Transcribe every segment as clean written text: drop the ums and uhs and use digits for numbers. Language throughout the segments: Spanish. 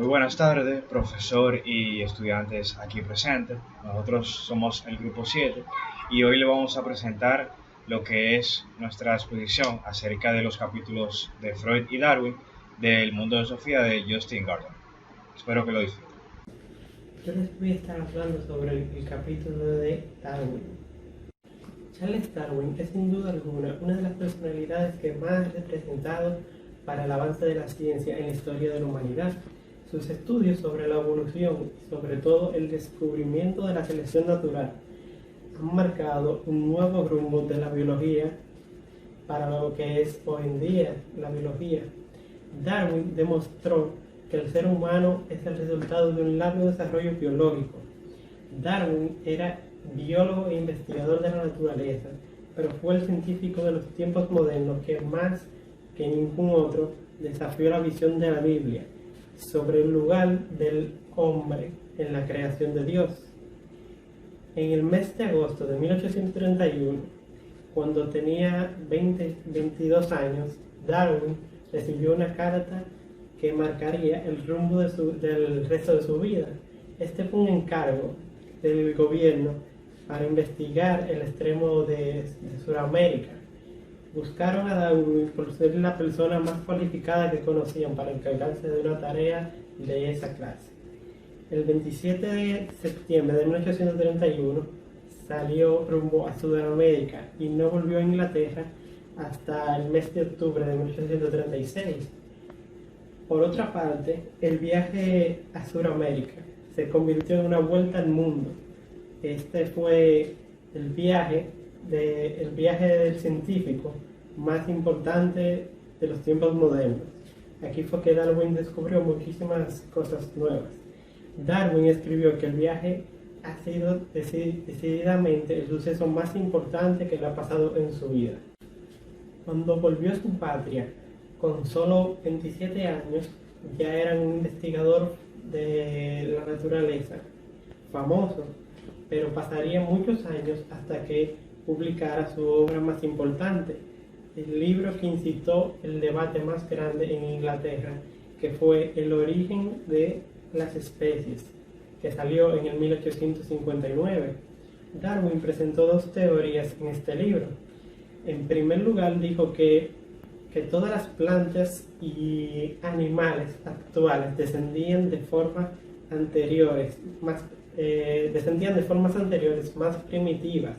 Muy buenas tardes, profesor y estudiantes aquí presentes. Nosotros somos el grupo 7 y hoy le vamos a presentar lo que es nuestra exposición acerca de los capítulos de Freud y Darwin del Mundo de Sofía de Justin Gardner. Espero que lo disfruten. Yo les voy a estar hablando sobre el capítulo de Darwin. Charles Darwin es sin duda alguna una de las personalidades que más ha representado para el avance de la ciencia en la historia de la humanidad. Sus estudios sobre la evolución y sobre todo el descubrimiento de la selección natural han marcado un nuevo rumbo de la biología para lo que es hoy en día la biología. Darwin demostró que el ser humano es el resultado de un largo desarrollo biológico. Darwin era biólogo e investigador de la naturaleza, pero fue el científico de los tiempos modernos que más que ningún otro desafió la visión de la Biblia sobre el lugar del hombre en la creación de Dios. En el mes de agosto de 1831, cuando tenía 22 años, Darwin recibió una carta que marcaría el rumbo del resto de su vida. Este fue un encargo del gobierno para investigar el extremo de Sudamérica. Buscaron a Darwin por ser la persona más cualificada que conocían para encargarse de una tarea de esa clase. El 27 de septiembre de 1831 salió rumbo a Sudamérica y no volvió a Inglaterra hasta el mes de octubre de 1836. Por otra parte, el viaje a Sudamérica se convirtió en una vuelta al mundo. Este fue el viaje del científico más importante de los tiempos modernos. Aquí fue que Darwin descubrió muchísimas cosas nuevas. Darwin escribió que el viaje ha sido decididamente el suceso más importante que le ha pasado en su vida. Cuando volvió a su patria, con solo 27 años, ya era un investigador de la naturaleza, famoso, pero pasaría muchos años hasta que publicara su obra más importante, el libro que incitó el debate más grande en Inglaterra, que fue El origen de las especies, que salió en el 1859. Darwin presentó dos teorías en este libro. En primer lugar, dijo que todas las plantas y animales actuales descendían de formas anteriores, más primitivas.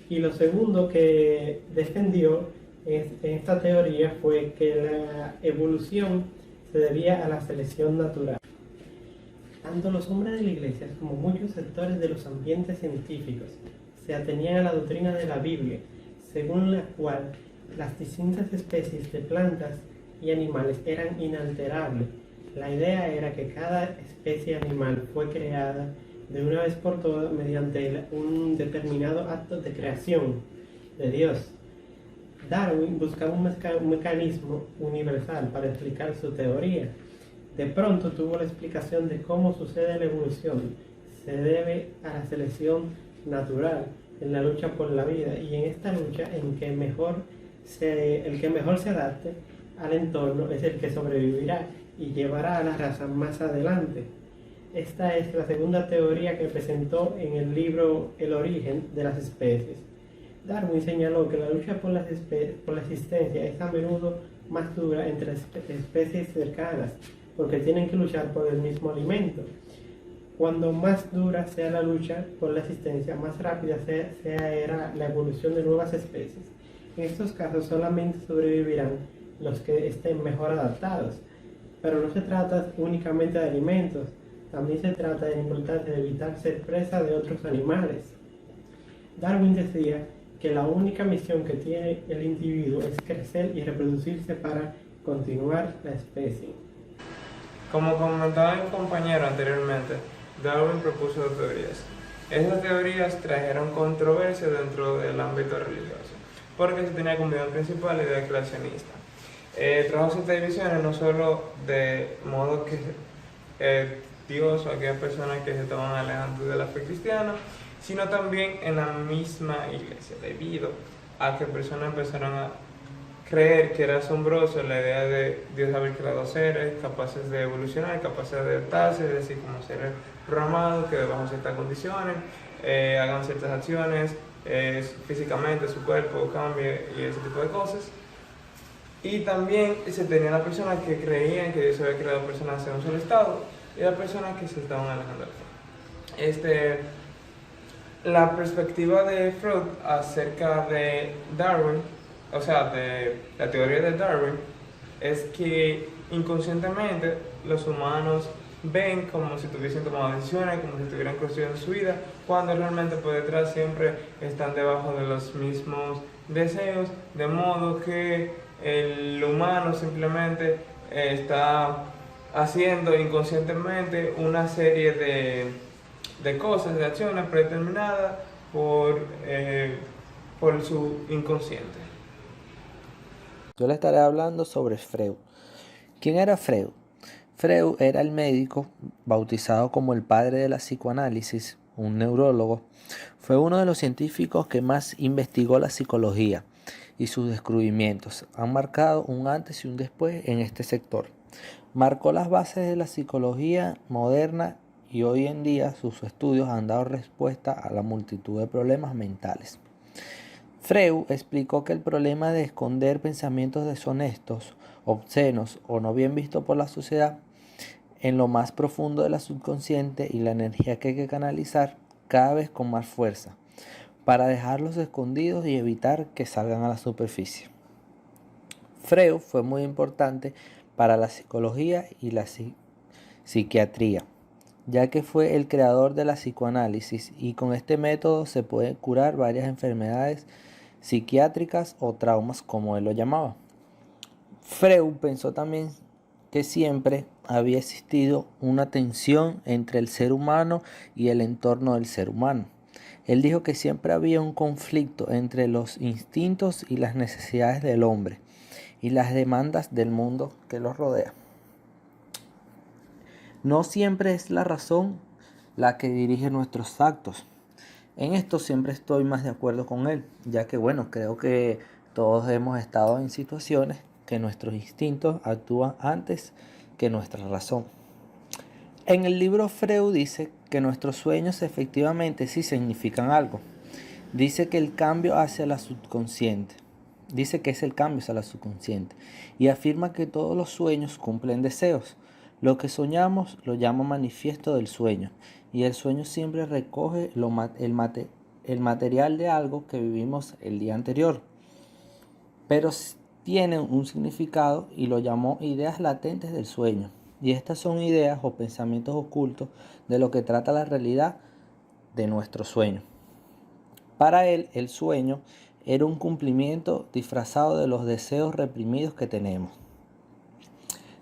Y lo segundo que defendió en esta teoría fue que la evolución se debía a la selección natural. Tanto los hombres de la Iglesia como muchos sectores de los ambientes científicos se atenían a la doctrina de la Biblia, según la cual las distintas especies de plantas y animales eran inalterables. La idea era que cada especie animal fue creada de una vez por todas mediante un determinado acto de creación de Dios. Darwin buscaba un mecanismo universal para explicar su teoría. De pronto tuvo la explicación de cómo sucede la evolución. Se debe a la selección natural en la lucha por la vida, y en esta lucha el que mejor se adapte al entorno es el que sobrevivirá y llevará a la raza más adelante. Esta es la segunda teoría que presentó en el libro El origen de las especies. Darwin señaló que la lucha por la existencia es a menudo más dura entre especies cercanas, porque tienen que luchar por el mismo alimento. Cuando más dura sea la lucha por la existencia, más rápida será la evolución de nuevas especies. En estos casos solamente sobrevivirán los que estén mejor adaptados. Pero no se trata únicamente de alimentos, también se trata de la importancia de evitar ser presa de otros animales. Darwin decía que la única misión que tiene el individuo es crecer y reproducirse para continuar la especie. Como comentaba mi compañero anteriormente, Darwin propuso dos teorías. Estas teorías trajeron controversia dentro del ámbito religioso, porque se tenía como idea principal la idea creacionista. Trajo ciertas divisiones, no solo de modo que Dios o aquellas personas que se estaban alejando de la fe cristiana, sino también en la misma iglesia, debido a que personas empezaron a creer que era asombroso la idea de Dios haber creado seres capaces de evolucionar, capaces de adaptarse, es decir, como seres programados que bajo ciertas condiciones hagan ciertas acciones, físicamente su cuerpo cambie y ese tipo de cosas. Y también se tenía las personas que creían que Dios había creado personas en un solo estado y las personas que se estaban alejando del fe. La perspectiva de Freud acerca de Darwin, o sea, de la teoría de Darwin, es que inconscientemente los humanos ven como si tuviesen tomado decisiones, como si estuvieran construyendo su vida, cuando realmente por detrás siempre están debajo de los mismos deseos, de modo que el humano simplemente está haciendo inconscientemente una serie de cosas, de acciones predeterminadas por su inconsciente. Yo le estaré hablando sobre Freud. ¿Quién era Freud? Freud era el médico bautizado como el padre de la psicoanálisis, un neurólogo. Fue uno de los científicos que más investigó la psicología y sus descubrimientos han marcado un antes y un después en este sector. Marcó las bases de la psicología moderna y hoy en día sus estudios han dado respuesta a la multitud de problemas mentales. Freud explicó que el problema de esconder pensamientos deshonestos, obscenos o no bien vistos por la sociedad en lo más profundo de la subconsciente y la energía que hay que canalizar cada vez con más fuerza para dejarlos escondidos y evitar que salgan a la superficie. Freud fue muy importante para la psicología y la psiquiatría, ya que fue el creador de la psicoanálisis y con este método se pueden curar varias enfermedades psiquiátricas o traumas, como él lo llamaba. Freud pensó también que siempre había existido una tensión entre el ser humano y el entorno del ser humano. Él dijo que siempre había un conflicto entre los instintos y las necesidades del hombre y las demandas del mundo que los rodea. No siempre es la razón la que dirige nuestros actos. En esto siempre estoy más de acuerdo con él, ya que creo que todos hemos estado en situaciones que nuestros instintos actúan antes que nuestra razón. En el libro Freud dice que nuestros sueños efectivamente sí significan algo. Dice que el cambio hacia la subconsciente. Dice que es el cambio hacia la subconsciente. Y afirma que todos los sueños cumplen deseos. Lo que soñamos lo llama manifiesto del sueño. Y el sueño siempre recoge el material de algo que vivimos el día anterior. Pero tiene un significado y lo llamó ideas latentes del sueño. Y estas son ideas o pensamientos ocultos de lo que trata la realidad de nuestro sueño. Para él, el sueño era un cumplimiento disfrazado de los deseos reprimidos que tenemos.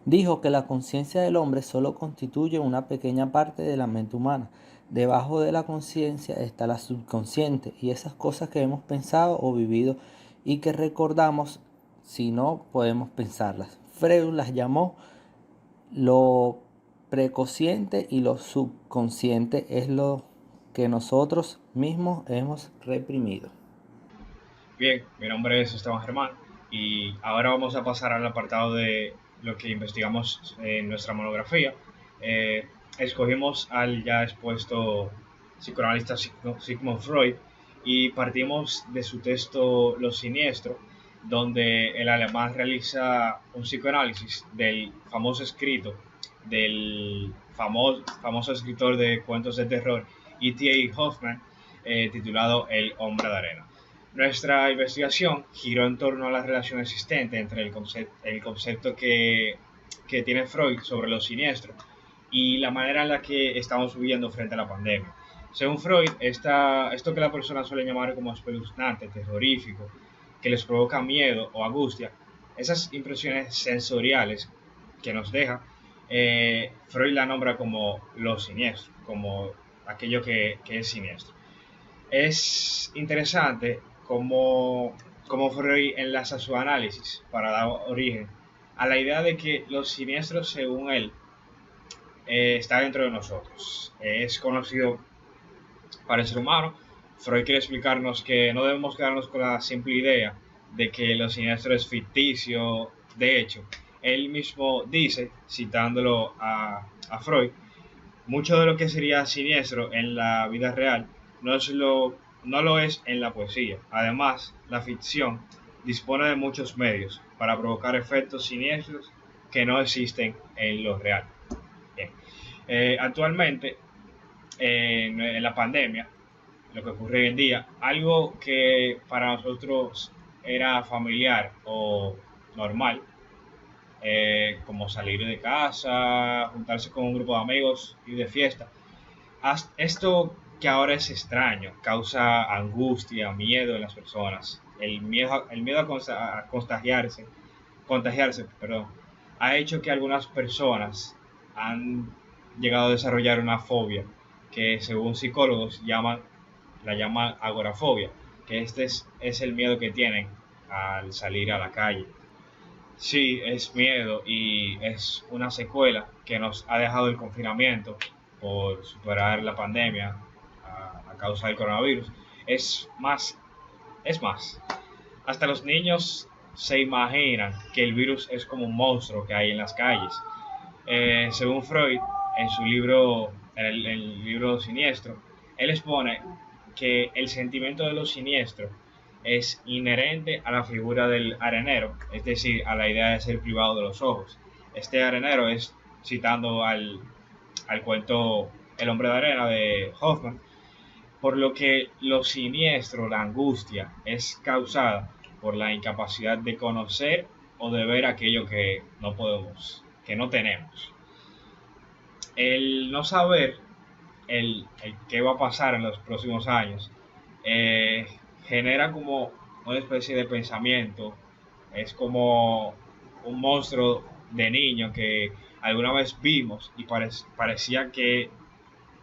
Dijo que la conciencia del hombre solo constituye una pequeña parte de la mente humana. Debajo de la conciencia está la subconsciente y esas cosas que hemos pensado o vivido y que recordamos si no podemos pensarlas. Freud las llamó lo preconsciente y lo subconsciente es lo que nosotros mismos hemos reprimido. Bien, mi nombre es Esteban Germán y ahora vamos a pasar al apartado de lo que investigamos en nuestra monografía. Escogimos al ya expuesto psicoanalista Sigmund Freud y partimos de su texto Lo Siniestro, donde el alemán realiza un psicoanálisis del famoso escrito del famoso escritor de cuentos de terror E.T.A. Hoffmann, titulado El hombre de arena. Nuestra investigación giró en torno a la relación existente entre el concepto que tiene Freud sobre lo siniestro y la manera en la que estamos viviendo frente a la pandemia. Según Freud, esto que la persona suele llamar como espeluznante, terrorífico, que les provoca miedo o angustia, esas impresiones sensoriales que nos deja, Freud la nombra como lo siniestro, como aquello que es siniestro. Es interesante cómo Freud enlaza su análisis para dar origen a la idea de que lo siniestro, según él, está dentro de nosotros. Es conocido para el ser humano. Freud quiere explicarnos que no debemos quedarnos con la simple idea de que lo siniestro es ficticio. De hecho, él mismo dice, citándolo a Freud, mucho de lo que sería siniestro en la vida real no lo es en la poesía. Además, la ficción dispone de muchos medios para provocar efectos siniestros que no existen en lo real. Bien. Actualmente, en la pandemia, lo que ocurre hoy en día, algo que para nosotros era familiar o normal, como salir de casa, juntarse con un grupo de amigos, ir de fiesta. Esto que ahora es extraño, causa angustia, miedo en las personas. El miedo a contagiarse, perdón, ha hecho que algunas personas han llegado a desarrollar una fobia que según psicólogos la llaman agorafobia, que es el miedo que tienen al salir a la calle. Sí, es miedo y es una secuela que nos ha dejado el confinamiento por superar la pandemia a causa del coronavirus. Es más, es más, hasta los niños se imaginan que el virus es como un monstruo que hay en las calles. Según Freud, en su libro, en el libro Siniestro, él expone que el sentimiento de lo siniestro es inherente a la figura del arenero, es decir, a la idea de ser privado de los ojos. Este arenero es, citando al cuento El hombre de arena de Hoffman, por lo que lo siniestro, la angustia, es causada por la incapacidad de conocer o de ver aquello que no podemos, que no tenemos. El no saber el qué va a pasar en los próximos años eh, genera como una especie de pensamiento. Es como un monstruo de niño que alguna vez vimos y parecía que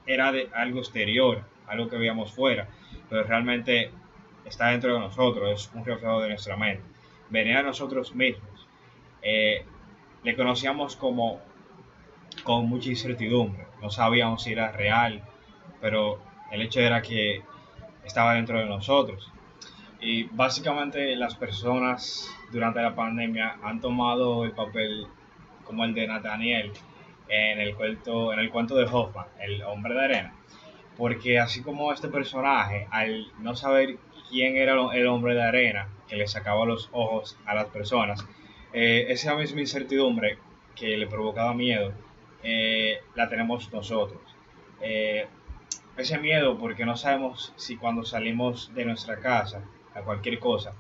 era de algo exterior, algo que veíamos fuera, pero realmente está dentro de nosotros, es un reflejo de nuestra mente. Venía a nosotros mismos. Le conocíamos como con mucha incertidumbre, no sabíamos si era real, pero el hecho era que estaba dentro de nosotros. Y básicamente las personas durante la pandemia han tomado el papel como el de Nathaniel en el cuento de Hoffman, el hombre de arena. Porque así como este personaje, al no saber quién era el hombre de arena que le sacaba los ojos a las personas, esa misma incertidumbre que le provocaba miedo, la tenemos nosotros. Eh, Ese miedo porque no sabemos si cuando salimos de nuestra casa a cualquier cosa,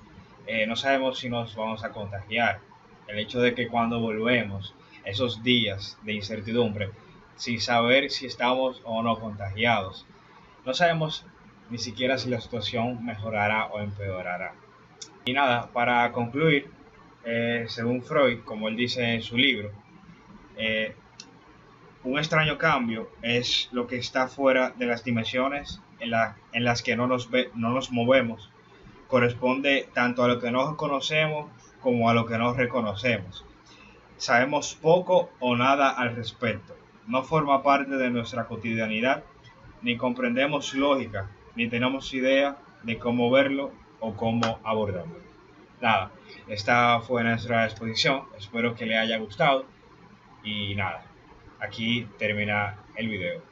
no sabemos si nos vamos a contagiar. El hecho de que cuando volvemos, esos días de incertidumbre, sin saber si estamos o no contagiados, no sabemos ni siquiera si la situación mejorará o empeorará. Y nada, para concluir, según Freud, como él dice en su libro, eh, un extraño cambio es lo que está fuera de las dimensiones en las que no nos movemos. Corresponde tanto a lo que no conocemos como a lo que no reconocemos. Sabemos poco o nada al respecto. No forma parte de nuestra cotidianidad, ni comprendemos su lógica, ni tenemos idea de cómo verlo o cómo abordarlo. Nada, esta fue nuestra exposición. Espero que le haya gustado y nada. Aquí termina el video.